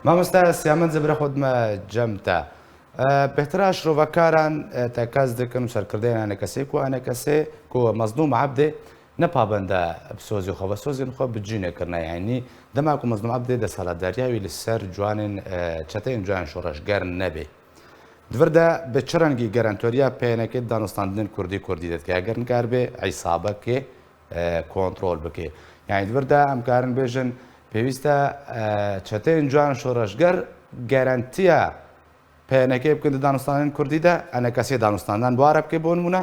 مامۆستا سیامەند زەبرە خۆتمە جەمتە بهترا شرۆڤەکاران تەکاس دەکەن و سەرکردەیان کەسێک و ئەنە کەسێ کۆ مەزنوم عەبدێ نەپابەندە بسۆزی خۆ بە سۆزین خۆ بجینێکردنە یعنی دەماک و مەزنوم عەبدێ دەسەڵاتداریاوی لەسەر جوانن چەتەین جوان شۆڕەشگەر نەبێ دوردا بە چ ڕەنگی گەرانتۆریا پێیانەکەت دانوستاندن کوردی دەتکە گەرنکار بێ ئەیسابەکێ کۆنتترۆل بکێ یعنی دوردا ئەمکارن بێژن پێویستە چەتەین جوان شۆڕەشگەر گەرانتیە پێیانەکەی بکەن دانوستانن کوردیدا ئەنە کەسێ دانوستاندان بوارە بکەی بۆ نمونە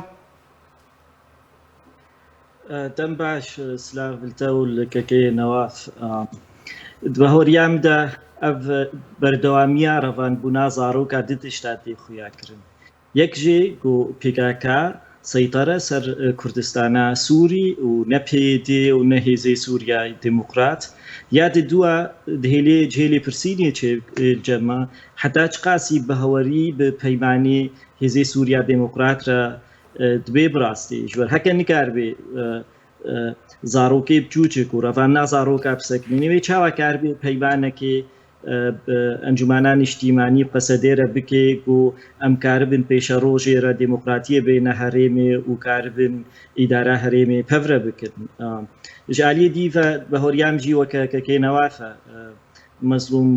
دەم باش سلااو بلتە و لەکەکەی نەواف بەهۆریامدا ئەv بەردەوامیە ڕەڤانبوونا زارۆکە دتشتا تێ خویاکردن یەکژێ گۆ پێگاکە سەیطرە سەر کوردستانە سووری و نەپێدێ و نەهێزەی سووریای دموکرات یادە دووە دهێلێ جێلێ پرسیینێ جەمە حتا چ قاسی بەهەوەری بە پەیمانی هێزەی سووریا دموکراترە دبێ بڕاستی ژوەر هەکە نکار بێ زارۆکێ بچووچێک و ڕەڤان نازارۆکە بسەکنێنەوەی چاوەکار بێ پەیمانەکێ ئەنجومانان نیشتیمانی قەسەدێرە بکێ و ئەم کاربن پێشە ڕۆژێرە دموکراتیە بێنە هەرێمێ و کاربن ئیدارە هەرێمێ پەورە بکردن ژالی دیڤە بەهۆریام ژیوەکەکەکەی نەوافە مەزلوم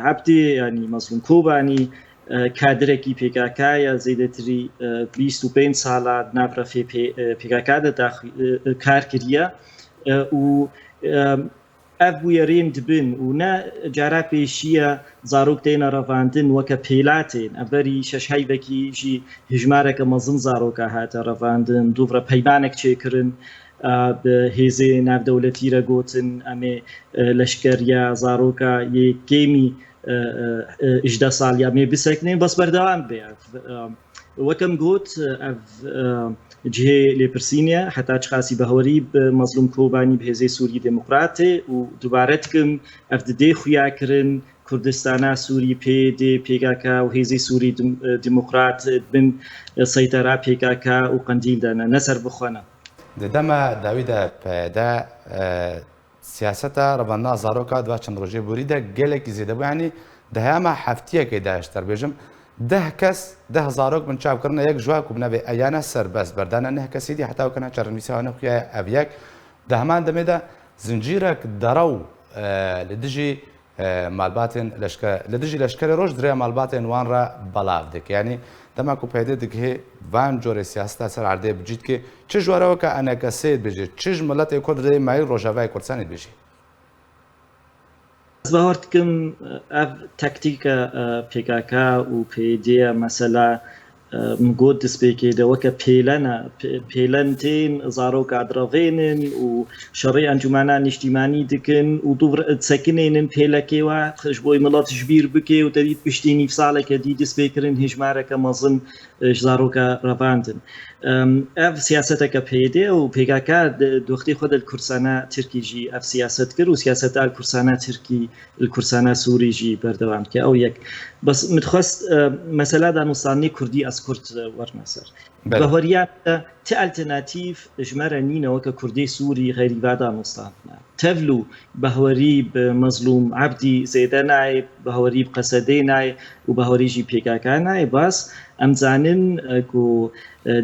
عەبدێ ینی مەزلوم کۆبانی کادرێکی پێکاکایە زەیدەتری 25 ساڵە ناپرە پێکاکادە کار کردە و ئەف بوویەرێن دبن و نە جارا پێشیە زارۆک تێنە ڕەڤاندن وەکە پێلاتێن ئەڤەری شەشهایبەکی ژی هژمارێکە مەزن زارۆکە هاتە ڕەڤاندن دوورە پەیمانێک چێکردن هێزێ ناودەولەتیرە گوتن ئەمێ لەشکریە زارۆکە یەکێمی 18 ساڵیا مێ بسەکنێن بەس بەردەوام بێ وەکەم گوت جهێ لێپرسینە حتا چ خاسی بەهۆری مەزلوم کۆبانی بهێزەی سووری دموکراتێ و دووبارەتکم ئەف دێ خویاکردن کوردستانە سووری پێدێ پێگاکە و هێزی سووری دموکرات بن سەیتەرا پێکاکە و قەندیل دەنە نەسەر بخۆنە دەمە داویدا پەیدا سیاسەتە ڕەبەننا زارۆکە دوا چەند ڕۆژێ بوریدا گەلێکی زێدەبووانی دەهامە هەفتیەکەی داشتەر بێژم 10 کەس 10 زارۆک من چاوکردنە یەک ژواک و بنەبێ ئەیانە سەربەست بەردانە نە کەسیدی حتاوکەنە چەرنویسیوانە خویە ئەڤیەک دەهمان دەمێدا زنجیرێک دەڕە و لە دژی مالباتێن لە دژی لەشکەری ڕۆژ درێ مالباتێن وانڕە بەڵاو دەکە ینی دەماک و پەیدە دکهێ وان جۆرە سیاستا سەر عردێ بجیت کە چ ژوارەوەکە ئەنە کەسێت بێژێت چژ مڵەتی کورد دەی مای ڕۆژاوای کوردستانیت بێژی باوەڕکم ئەv تاکتیکە پێکاکە و پێدێ مەسەلا گۆت دەستپێکێدەوەکە پێلەن تێن زارۆکە درەڤێنن و شەڕی ئەنجومانان نیشتیمانی دکن و سەکنێنن پێلەکەوە خش بۆی مڵەتش بیر بکێ و دەریت پشتی نیف ساڵێکە دی دەستپێکردن هێژمارەکە مەزن زارۆکە ڕەڤاندن ئەv سیاسەتەکە پێدێ و پێکاکە دۆختی خۆ کورسانە ترکیژی ئەف سیاست کرد و سیاسەتە کورسانە ترکی کورسانە سووریژی بەردەوام کە ئەو یەک بەس متخواست مەسەلا دانوستانی کوردی ئەس کورد وەرمەسەر بەهۆریاتە تە ئالتەرناتیڤ ژمارە نینەوە کە کوردی سووری غەیریوا دانوستاندنە تەڤلو بەهۆری بە مەزلوم عەبدی زێدە نایە بەهۆری قەسەدەی نایە و بەهۆریژی پێکاکە نایە باس ئەمزانن و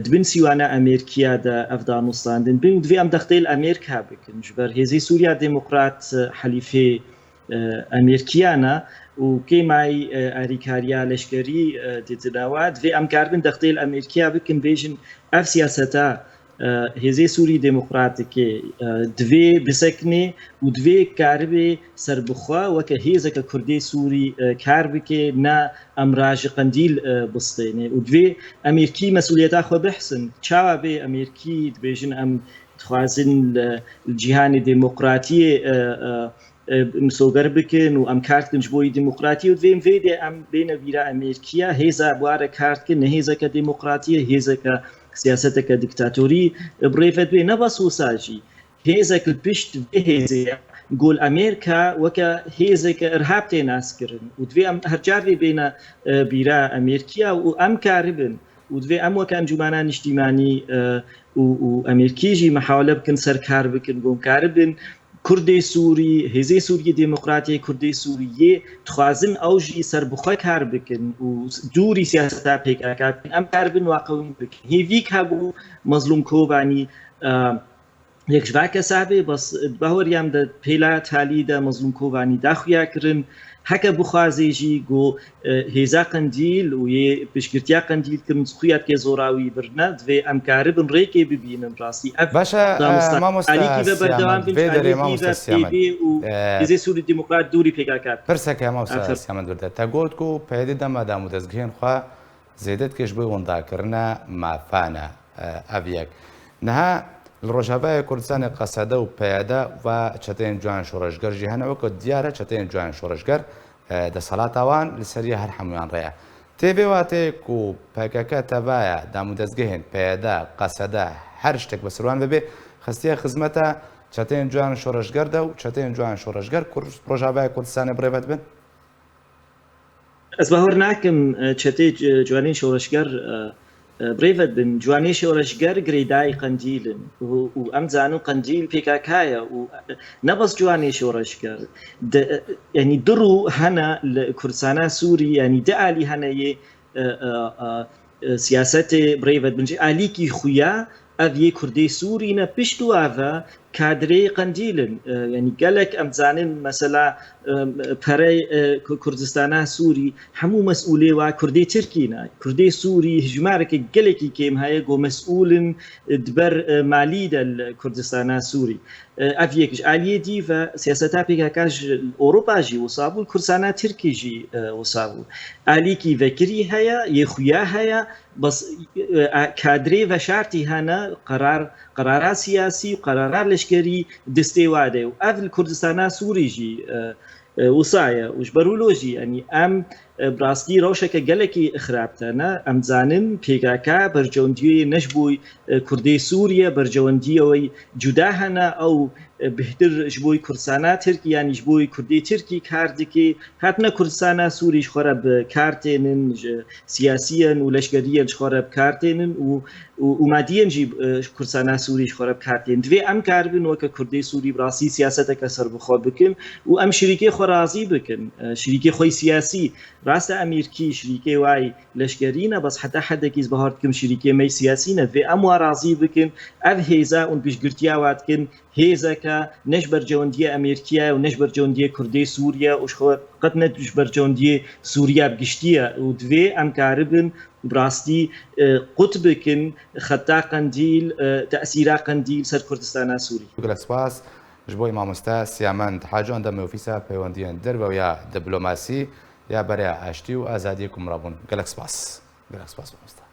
دبن سیوانە ئەمریکیادا ئەف دانوستاندن بن دوێ ئەم دەختەیل ئەمریکا بکن ژبەر هێزەی سووریا دموکرات حەلیفێ ئەمریکیانە و کێمای ئاریکاریا لەشکری دێتناوە دوێ ئەم کاربن دەختەیل ئەمریکیا بکن بێژن ئەف سیاسەتە هێزەی سووری دموکراتێکێ دوێ بسەکنێ و دوێ کاربێ سەربخوا وەکە هێزەکە کوردی سووری کار بکێ نا ئەمڕاژی قەندیل بستێنێ و دوێ ئەمریکی مەسئولیەتا خۆ بحسن چاوە بێ ئەمریکی دبێژن ئەم خوازن جیهانی دموکراتی مسۆگەر بکەن و ئەم کارتکن ji بۆی دموکراتی و دوێم vêdê ئەم بێنە بیرە ئەمریکیە هێزە بوارە کارتکن نەهێزەکە دموکراتیە هێزەکە سیاسەتەکە دیکتاتۆری بڕێفە دوێ نەبە سوساژی هێزەکە پشت هێزەیە گۆل ئەمریکا وەکە هێزێکە ئەرهاب تێ ناسکردن و دوێ ئەم هەرجارێ بێنە بیرە ئەمریکیا و ئەم کاربن و دوێ ئەم وەکە ئەنجومانان نیشتیمانی و ئەمریکیژی مەحاولە بکەن سەرکار بکەن بۆم کاربن کوردی سووری هێزەی سووریە دموکراتی کوردی سووریێ توازن ئەوژی سربخۆی کار بکن و دووری سیاسەتا پێکاکات ئەم کار بن واقعون بکن هێڤیک هەبوو مەزلوم کۆبانی یەکژواکە سابێ بەس باوەریان دە پێلا تالیدا مەزلوم کۆبانی داخویاکردن هەکە بخوازێژی گۆ هێزا قەندیل و یێ پشتگirتیا قەندیل کردن خویات کێ زۆراوی برنە دوێ ئەمکارە بن ڕێکێ ببینن ڕاستی باشە مامۆستا بەردەوام هێزەی سووری دموکرات دووری پێکاکات پرسەکە مامۆستا سیامەند وردە تا گوت و پێدی دەمەدام و دەستگەهێن خوا زێدت کێش بۆی وەنداکردنە مافانە ئەڤیەک نەها ڕۆژهەبای کوردستانی قەسەدە و پەیادە و چەتەین جوان شۆڕژگەرژی هەنەوەکە دیارە چەتەین جوان شۆڕژگەر دەسەڵاتاوان لەسەری هەر هەمویان ڕێە تێبێ واتەیەک و پەکەکە تەبایە دام و دەستگەهێن پەیادە قەسەدە هەر شتێک بەسەروان ببێ خستیە خزمەتە چەتەین جوان شۆڕژگەردە و چەتەین جوان شۆڕژگەر ڕۆژهەبای کوردستانی بڕێبەت بن ئەس باوەڕ ناکەم چەتەی جوانین شۆڕژگەر برێڤەت بن جوانەی شۆڕژگەر گرێدای قەندیلن و ئەم زانن قەندیل پێکاکایە و نەبەس جوانەی شۆڕژگەر ینی دڕ و هەنە لە کوردستانە سووری ینی دەعالی هەنەیە سیاسەتێ برێڤەت بنجێ ئالیکی خویا ئەڤیە کوردی سوورینە پشت وافە کادرەی قەندیلن ینی گەلێک ئەمزانن مەسەلا پەرەی کوردستانە سووری هەموو مەسئولێ وا کوردی ترکینە کوردی سووری هژمارێکی گەلێکی کێم هەیە گۆ مەسئولن دبەر مالیدە لە کوردستانە سووری ئەڤیەکش ئالیە دیڤە سیاسەتا پێکاکاش ئۆروپاژی وسابوو کوردستانە ترکیژی وسابوو ئالیکی ڤەکری هەیە یەخویا هەیە بەس کادرێ بە شارتی هەنە قەرارا سیاسی و قەرارا لەشکەری دەستێ وادێ و ئەڤ کوردستانە سووریژی وسایە وش بەرولۆژی ئەنی ئەم براستی ڕەوشەکە گەلێکی خراپتەنە ئەمزانن پێکاکا بەرجەوەندیە نەش بووی کوردی سووریە بەرجەوەندیەوەی جودا هەنا ئەو بهتر ji بۆی کوردستانە ترکی یانیش بۆی کوردی ترکی کاردکی هاتنە کوردستانە سووریش خۆرە بە کارتێنن سیاسیەن و لەشکریەن خۆرە کارتێنن و مادیەنجی کوردستانە سووریش خۆرە کارتێن دوێ ئەم کاربن وەکە کوردی سووری براسی سیاسەتەکە سەربخۆ بکن و ئەم شریکەی خۆرازی بکن شریکی خۆی سیاسی ڕاستە ئەمیرکی شریکەی وای لەشکرینە بەس حتا حدێکیز بەهارتکەم شریکێ مەی سیاسینە دوێ ئەم وارازی بکن ئەv هێزا و پشتگirتیا واتکن هێزەکە نەش بەرجەوەندیە ئەمریکیە و نەش بەرجەوەندیە کوردی سووریا و قەت نەتوش بەرجەوەندیە سووریا بگشتیە و دوێ ئەم کارە بن براستی قوت بکن خەتا قەندیل تەسیرا قەندیل سەر کوردستانە سووری سپاس ji بۆی مامۆستا سیامەند حاجۆن دەمە ئۆفیسا پەیوەندیان دەربەوە یا دیبلۆماسی یا بەریا ئاشتی و ئازادی کومڕابوون گەلەک سپاس مامۆستا